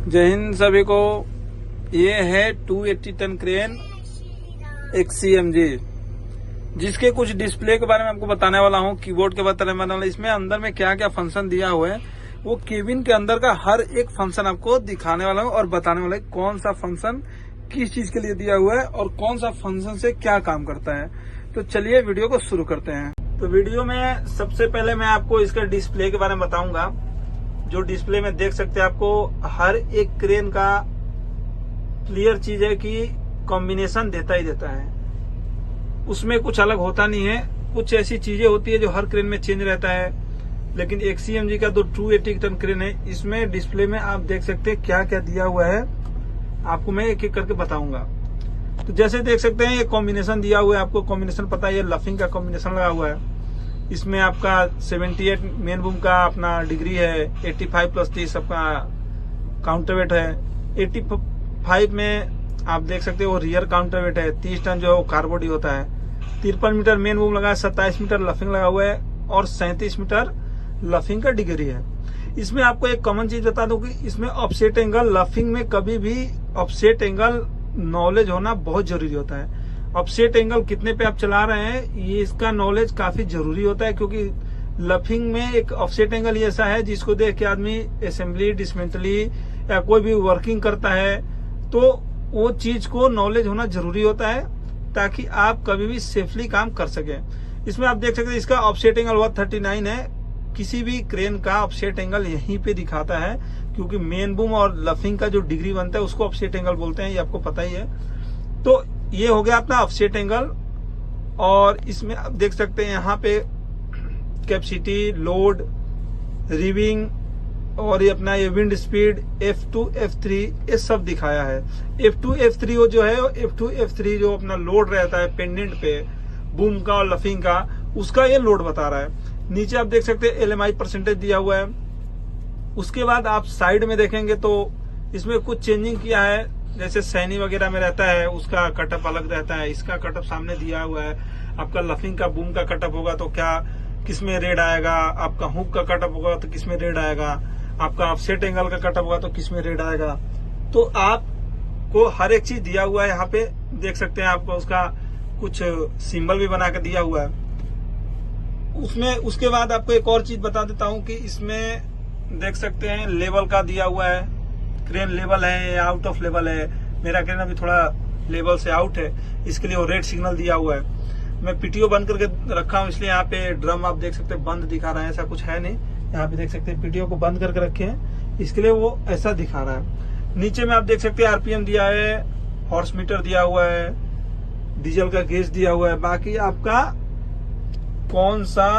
जय हिंद सभी को। ये है 280 टन क्रेन XCMG, जिसके कुछ डिस्प्ले के बारे में आपको बताने वाला हूँ, कीबोर्ड के बताने वाला हूँ। इसमें अंदर में क्या क्या फंक्शन दिया हुआ है, वो केबिन के अंदर का हर एक फंक्शन आपको दिखाने वाला हूँ और बताने वाला है कौन सा फंक्शन किस चीज के लिए दिया हुआ है और कौन सा फंक्शन से क्या काम करता है। तो चलिए वीडियो को शुरू करते हैं। तो वीडियो में सबसे पहले मैं आपको इसका डिस्प्ले के बारे में बताऊंगा। जो डिस्प्ले में देख सकते हैं, आपको हर एक क्रेन का क्लियर चीज है कि कॉम्बिनेशन देता ही देता है, उसमें कुछ अलग होता नहीं है। कुछ ऐसी चीजें होती है जो हर क्रेन में चेंज रहता है, लेकिन XCMG का जो 280 टन क्रेन है, इसमें डिस्प्ले में आप देख सकते हैं क्या क्या दिया हुआ है। आपको मैं एक एक करके बताऊंगा। तो जैसे देख सकते हैं, ये कॉम्बिनेशन दिया हुआ है। आपको कॉम्बिनेशन पता है, ये लफिंग का कॉम्बिनेशन लगा हुआ है। इसमें आपका 78 मेन बूम का अपना डिग्री है, 85 + 30 आपका काउंटर वेट है। 85 में आप देख सकते हो रियर काउंटर वेट है, 30 टन जो है कार्बोडी होता है। 53 मीटर मेन बूम लगा है, 27 मीटर लफिंग लगा हुआ है और 37 मीटर लफिंग का डिग्री है। इसमें आपको एक कॉमन चीज बता दूं कि इसमें ऑफसेट एंगल, लफिंग में कभी भी ऑफसेट एंगल नॉलेज होना बहुत जरूरी होता है। ऑफसेट एंगल कितने पे आप चला रहे हैं, ये इसका नॉलेज काफी जरूरी होता है, क्योंकि लफिंग में एक ऑफसेट एंगल ही ऐसा है जिसको देख के आदमी असेंबली, डिसमेंटली या कोई भी वर्किंग करता है, तो वो चीज को नॉलेज होना जरूरी होता है ताकि आप कभी भी सेफली काम कर सके। इसमें आप देख सकते हैं, इसका ऑफसेट एंगल 139 है। किसी भी क्रेन का ऑफसेट एंगल यहीं पे दिखाता है, क्योंकि मेन बूम और लफिंग का जो डिग्री बनता है उसको ऑफसेट एंगल बोलते हैं, ये आपको पता ही है। तो ये हो गया अपना ऑफसेट एंगल। और इसमें आप देख सकते हैं यहाँ पे कैपेसिटी, लोड, रिविंग और ये अपना ये विंड स्पीड, F2 F3 ये सब दिखाया है। F2 F3 वो जो है, F2 F3 जो अपना लोड रहता है पेंडेंट पे बूम का और लफिंग का, उसका ये लोड बता रहा है। नीचे आप देख सकते हैं LMI परसेंटेज दिया हुआ है। उसके बाद आप साइड में देखेंगे तो इसमें कुछ चेंजिंग किया है। जैसे सैनी वगैरह में रहता है उसका कटअप अलग रहता है, इसका कटअप सामने दिया हुआ है। आपका लफिंग का बूम का कटअप होगा तो क्या किसमें रेड आएगा, आपका हुक का कटअप होगा तो किसमें रेड आएगा, आपका ऑफसेट एंगल का कटअप होगा तो किसमें रेड आएगा। तो आपको हर एक चीज दिया हुआ है। यहाँ पे देख सकते हैं, आपको उसका कुछ सिंबल भी बना के दिया हुआ है उसमें। उसके बाद आपको एक और चीज बता देता हूँ कि इसमें देख सकते हैं लेवल का दिया हुआ है। क्रेन लेवल है या आउट ऑफ लेवल है। मेरा क्रेन अभी थोड़ा लेवल से आउट है, इसके लिए वो रेड सिग्नल दिया हुआ है। मैं PTO बंद करके रखा हूँ, इसलिए यहाँ पे ड्रम आप देख सकते हैं बंद दिखा रहा है, ऐसा कुछ है नहीं। यहाँ पे देख सकते हैं PTO को बंद करके रखे हैं, इसके लिए वो ऐसा दिखा रहा है। नीचे में आप देख सकते हैं RPM दिया है, हॉर्स मीटर दिया हुआ है, डीजल का गेज दिया हुआ है। बाकी आपका कौन सा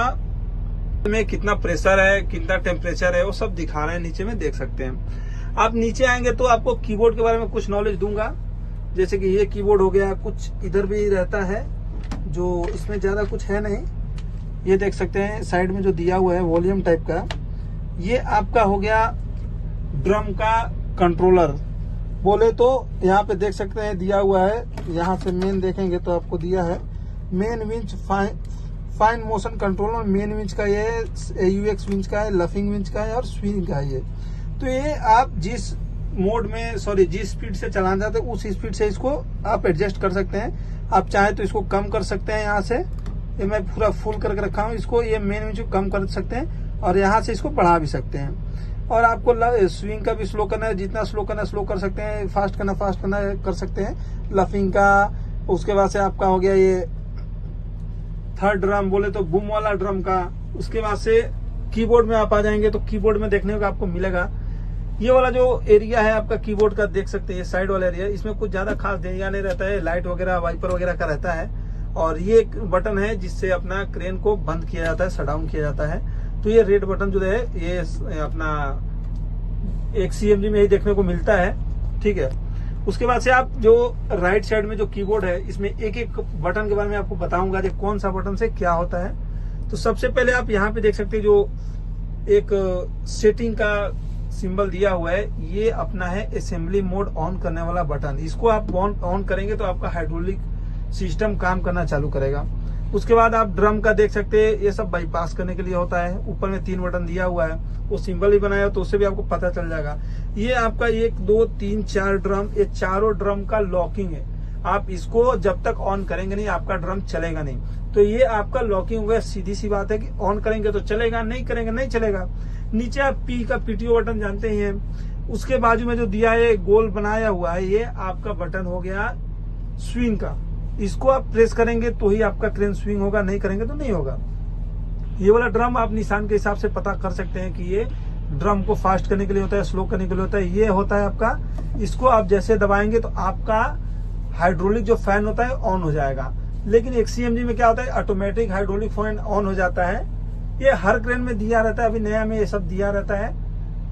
में कितना प्रेशर है, कितना टेम्परेचर है, वो सब दिखा रहे हैं, नीचे में देख सकते हैं। आप नीचे आएंगे तो आपको कीबोर्ड के बारे में कुछ नॉलेज दूंगा। जैसे कि ये कीबोर्ड हो गया, कुछ इधर भी रहता है जो इसमें ज्यादा कुछ है नहीं। ये देख सकते हैं साइड में जो दिया हुआ है वॉल्यूम टाइप का, ये आपका हो गया ड्रम का कंट्रोलर बोले तो। यहाँ पे देख सकते हैं दिया हुआ है, यहाँ से मेन देखेंगे तो आपको दिया है main winch, fine motion controller. Main winch का ये है, AUX विंच का है, लफिंग विंच का है और स्विंग का है ये। तो ये आप जिस मोड में जिस स्पीड से चलाना चाहते हैं उस स्पीड से इसको आप एडजस्ट कर सकते हैं। आप चाहे तो इसको कम कर सकते हैं। यहाँ से ये मैं पूरा फुल करके रखा हूँ इसको, ये मेन विंच को कम कर सकते हैं और यहाँ से इसको बढ़ा भी सकते हैं। और आपको स्विंग का भी स्लो करना है, जितना स्लो करना स्लो कर सकते हैं, फास्ट करना फास्ट करना कर सकते हैं लफिंग का। उसके बाद से आपका हो गया ये थर्ड ड्रम बोले तो बूम वाला ड्रम का। उसके बाद से कीबोर्ड में आप आ जाएंगे तो कीबोर्ड में देखने को आपको मिलेगा ये वाला जो एरिया है आपका कीबोर्ड का, देख सकते हैं ये साइड वाला एरिया। इसमें कुछ ज्यादा खास एरिया नहीं रहता है, लाइट वगैरह वाइपर वगैरह का रहता है। और ये एक बटन है जिससे अपना क्रेन को बंद किया जाता है, शट डाउन किया जाता है। तो ये रेड बटन जो है ये अपना XCMG में ही देखने को मिलता है, ठीक है। उसके बाद से आप जो राइट साइड में जो कीबोर्ड है, इसमें एक एक बटन के बारे में आपको बताऊंगा कि कौन सा बटन से क्या होता है। तो सबसे पहले आप यहाँ पे देख सकते हैं जो एक सेटिंग का सिंबल दिया हुआ है, ये अपना है असेंबली मोड ऑन करने वाला बटन। इसको आप ऑन करेंगे तो आपका हाइड्रोलिक सिस्टम काम करना चालू करेगा। उसके बाद आप ड्रम का देख सकते हैं, ये सब बाईपास करने के लिए होता है। ऊपर में 3 बटन दिया हुआ है, वो सिंबल भी बनाया तो उससे भी आपको पता चल जाएगा। ये आपका 1 2 3 4 ड्रम, ये चारों ड्रम का लॉकिंग है। आप इसको जब तक ऑन करेंगे नहीं आपका ड्रम चलेगा नहीं। तो ये आपका लॉकिंग हो गया। सीधी सी बात है कि ऑन करेंगे तो चलेगा, नहीं करेंगे नहीं चलेगा। नीचे आप पी का पीटीओ बटन जानते ही हैं। उसके बाजू में जो दिया है गोल बनाया हुआ है, ये आपका बटन हो गया स्विंग का। इसको आप प्रेस करेंगे तो ही आपका क्रेन स्विंग होगा, नहीं करेंगे तो नहीं होगा। ये वाला ड्रम आप निशान के हिसाब से पता कर सकते हैं कि ये ड्रम को फास्ट करने के लिए होता है, स्लो करने के लिए होता है। ये होता है आपका, इसको आप जैसे दबाएंगे तो आपका हाइड्रोलिक जो फैन होता है ऑन हो जाएगा। लेकिन XCMG में क्या होता है, ऑटोमेटिक हाइड्रोलिक फैन ऑन हो जाता है। ये हर क्रेन में दिया रहता है, अभी नया में ये सब दिया रहता है,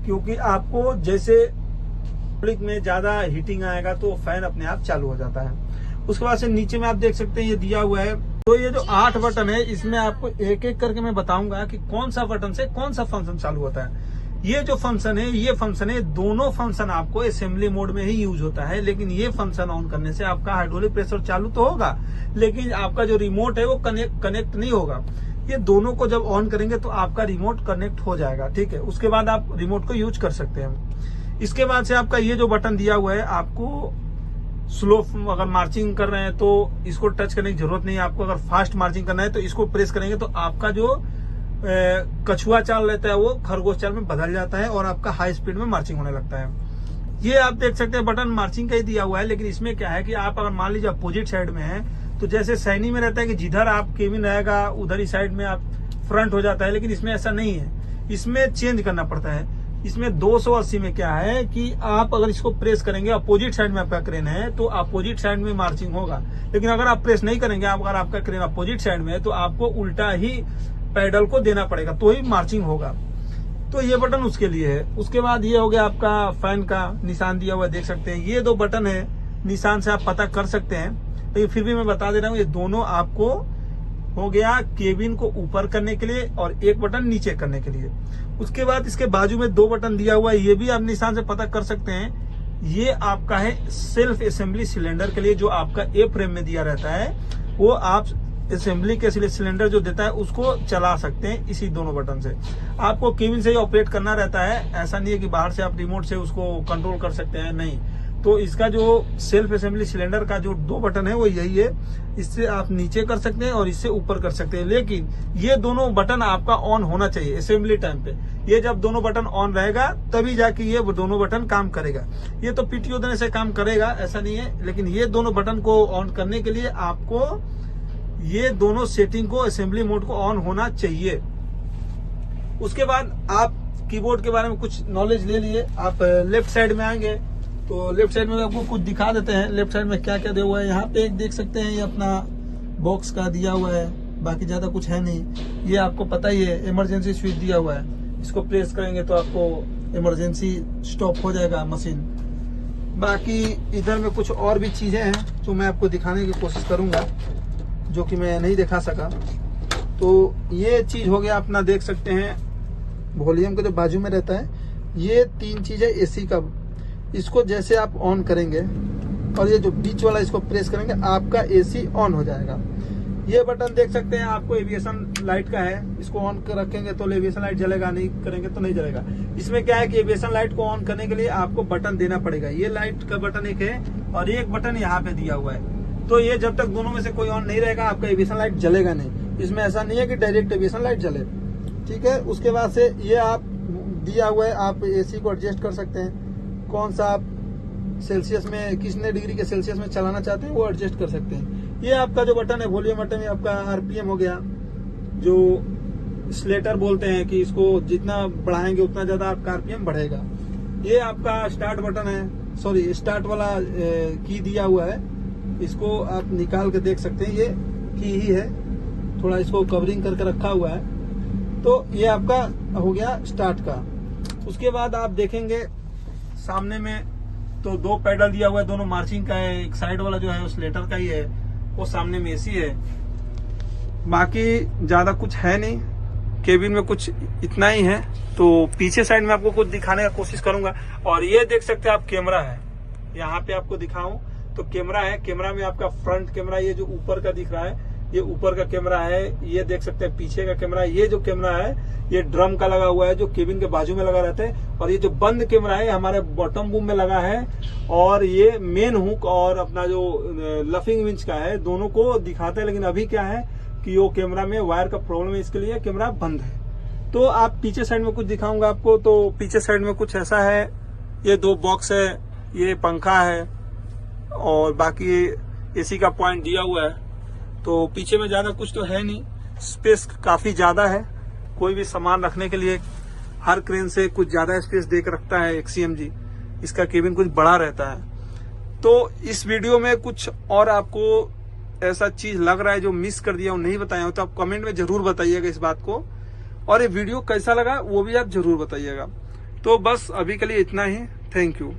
क्योंकि आपको जैसे हाइड्रोलिक में ज्यादा हीटिंग आएगा तो फैन अपने आप चालू हो जाता है। उसके बाद से नीचे में आप देख सकते हैं ये दिया हुआ है। तो ये जो 8 बटन है, इसमें आपको एक एक करके मैं बताऊंगा कि कौन सा बटन से कौन सा फंक्शन चालू होता है। ये जो फंक्शन है, ये फंक्शन है, दोनों फंक्शन आपको असेंबली मोड में ही यूज होता है। लेकिन ये फंक्शन ऑन करने से आपका हाइड्रोलिक प्रेशर चालू तो होगा, लेकिन आपका जो रिमोट है वो कनेक्ट नहीं होगा। ये दोनों को जब ऑन करेंगे तो आपका रिमोट कनेक्ट हो जाएगा, ठीक है। उसके बाद आप रिमोट को यूज कर सकते हैं। इसके बाद से आपका ये जो बटन दिया हुआ है, आपको स्लो अगर मार्चिंग कर रहे हैं तो इसको टच करने की जरूरत नहीं है। आपको अगर फास्ट मार्चिंग करना है तो इसको प्रेस करेंगे तो आपका जो कछुआ चाल रहता है वो खरगोश चाल में बदल जाता है और आपका हाई स्पीड में मार्चिंग होने लगता है। ये आप देख सकते हैं बटन मार्चिंग का ही दिया हुआ है। लेकिन इसमें क्या है कि आप अगर मान लीजिए अपोजिट साइड में है तो जैसे सैनी में रहता है कि जिधर आप केबिन रहेगा उधर ही साइड में आप फ्रंट हो जाता है, लेकिन इसमें ऐसा नहीं है। इसमें चेंज करना पड़ता है। इसमें 280 में क्या है कि आप अगर इसको प्रेस करेंगे, अपोजिट साइड में आपका क्रेन है तो अपोजिट साइड में मार्चिंग होगा। लेकिन अगर आप प्रेस नहीं करेंगे, अगर आपका क्रेन अपोजिट साइड में है तो आपको उल्टा ही पैडल को देना पड़ेगा तो ही मार्चिंग होगा। तो ये बटन उसके लिए है। उसके बाद ये हो गया आपका फैन का निशान दिया हुआ देख सकते हैं। ये 2 बटन है, निशान से आप पता कर सकते हैं। तो फिर भी मैं बता दे रहा हूँ, ये दोनों आपको हो गया केबिन को ऊपर करने के लिए और एक बटन नीचे करने के लिए। उसके बाद इसके बाजू में 2 बटन दिया हुआ है, ये भी आप निशान से पता कर सकते हैं। ये आपका है सेल्फ असेंबली सिलेंडर के लिए, जो आपका ए फ्रेम में दिया रहता है वो आप असेंबली के सिलेंडर जो देता है उसको चला सकते हैं इसी दोनों बटन से। आपको केबिन से ही ऑपरेट करना रहता है, ऐसा नहीं है कि बाहर से आप रिमोट से उसको कंट्रोल कर सकते हैं, नहीं। तो इसका जो सेल्फ असेंबली सिलेंडर का जो 2 बटन है वो यही है। इससे आप नीचे कर सकते हैं और इससे ऊपर कर सकते हैं। लेकिन ये दोनों बटन आपका ऑन होना चाहिए असेंबली टाइम पे। ये जब दोनों बटन ऑन रहेगा तभी जाके ये दोनों बटन काम करेगा। ये तो पीटीओ देने से काम करेगा ऐसा नहीं है, लेकिन ये दोनों बटन को ऑन करने के लिए आपको ये दोनों सेटिंग को असेंबली मोड को ऑन होना चाहिए। उसके बाद आप कीबोर्ड के बारे में कुछ नॉलेज ले लिए। आप लेफ्ट साइड में आएंगे तो लेफ्ट साइड में आपको कुछ दिखा देते हैं। लेफ्ट साइड में क्या क्या दिया हुआ है, यहाँ पे एक देख सकते हैं, ये अपना बॉक्स का दिया हुआ है, बाकी ज्यादा कुछ है नहीं। ये आपको पता ही है, इमरजेंसी स्विच दिया हुआ है। इसको प्रेस करेंगे तो आपको इमरजेंसी स्टॉप हो जाएगा मशीन। बाकी इधर में कुछ और भी चीजें हैं जो मैं आपको दिखाने की कोशिश करूंगा, जो कि मैं नहीं दिखा सका। तो ये चीज हो गया अपना, देख सकते हैं वॉल्यूम के जो बाजू में रहता है, ये 3 चीज है एसी का। इसको जैसे आप ऑन करेंगे और ये जो बीच वाला इसको प्रेस करेंगे, आपका एसी ऑन हो जाएगा। ये बटन देख सकते हैं आपको एविएशन लाइट का है। इसको ऑन कर रखेंगे तो एविएशन लाइट जलेगा, नहीं करेंगे तो नहीं जलेगा। इसमें क्या है कि एविएशन लाइट को ऑन करने के लिए आपको बटन देना पड़ेगा। ये लाइट का बटन एक है और एक बटन यहाँ पे दिया हुआ है। तो ये जब तक दोनों में से कोई ऑन नहीं रहेगा आपका एविएशन लाइट जलेगा नहीं। इसमें ऐसा नहीं है कि डायरेक्ट एविएशन लाइट जले, ठीक है। उसके बाद से ये आप दिया हुआ है, आप एसी को एडजस्ट कर सकते हैं। कौन सा आप सेल्सियस में, कितने डिग्री के सेल्सियस में चलाना चाहते हैं वो एडजस्ट कर सकते हैं। ये आपका जो बटन है वॉल्यूम बटन, आपका आरपीएम हो गया, जो स्लेटर बोलते हैं कि इसको जितना बढ़ाएंगे उतना ज्यादा आपका आरपीएम बढ़ेगा। ये आपका स्टार्ट बटन है, सॉरी स्टार्ट वाला की दिया हुआ है, इसको आप निकाल के देख सकते हैं। ये की ही है, थोड़ा इसको कवरिंग करके रखा हुआ है। तो ये आपका हो गया स्टार्ट का। उसके बाद आप देखेंगे सामने में तो 2 पैडल दिया हुआ है, दोनों मार्चिंग का है। एक साइड वाला जो है उस लेटर का ही है, वो सामने में एसी है। बाकी ज्यादा कुछ है नहीं, केबिन में कुछ इतना ही है। तो पीछे साइड में आपको कुछ दिखाने का कोशिश करूंगा। और ये देख सकते हैं आप, कैमरा है, यहाँ पे आपको दिखाऊं तो कैमरा है। कैमरा में आपका फ्रंट कैमरा, ये जो ऊपर का दिख रहा है ये ऊपर का कैमरा है, ये देख सकते हैं पीछे का कैमरा है। ये जो कैमरा है ये ड्रम का लगा हुआ है जो केबिन के बाजू में लगा रहता है, और ये जो बंद कैमरा है हमारे बॉटम बूम में लगा है, और ये मेन हुक और अपना जो लफिंग विंच का है, दोनों को दिखाते हैं। लेकिन अभी क्या है कि वो कैमरा में वायर का प्रॉब्लम है, इसके लिए कैमरा बंद है। तो आप पीछे साइड में कुछ दिखाऊंगा आपको। तो पीछे साइड में कुछ ऐसा है, ये 2 बॉक्स है, ये पंखा है, और बाकी एसी का पॉइंट दिया हुआ है। तो पीछे में ज्यादा कुछ तो है नहीं, स्पेस काफी ज्यादा है, कोई भी सामान रखने के लिए हर क्रेन से कुछ ज्यादा स्पेस देख रखता है XCMG। इसका केबिन कुछ बड़ा रहता है। तो इस वीडियो में कुछ और आपको ऐसा चीज लग रहा है जो मिस कर दिया, वो नहीं बताया हो, तो आप कमेंट में जरूर बताइएगा इस बात को, और ये वीडियो कैसा लगा वो भी आप जरूर बताइएगा। तो बस अभी के लिए इतना ही, थैंक यू।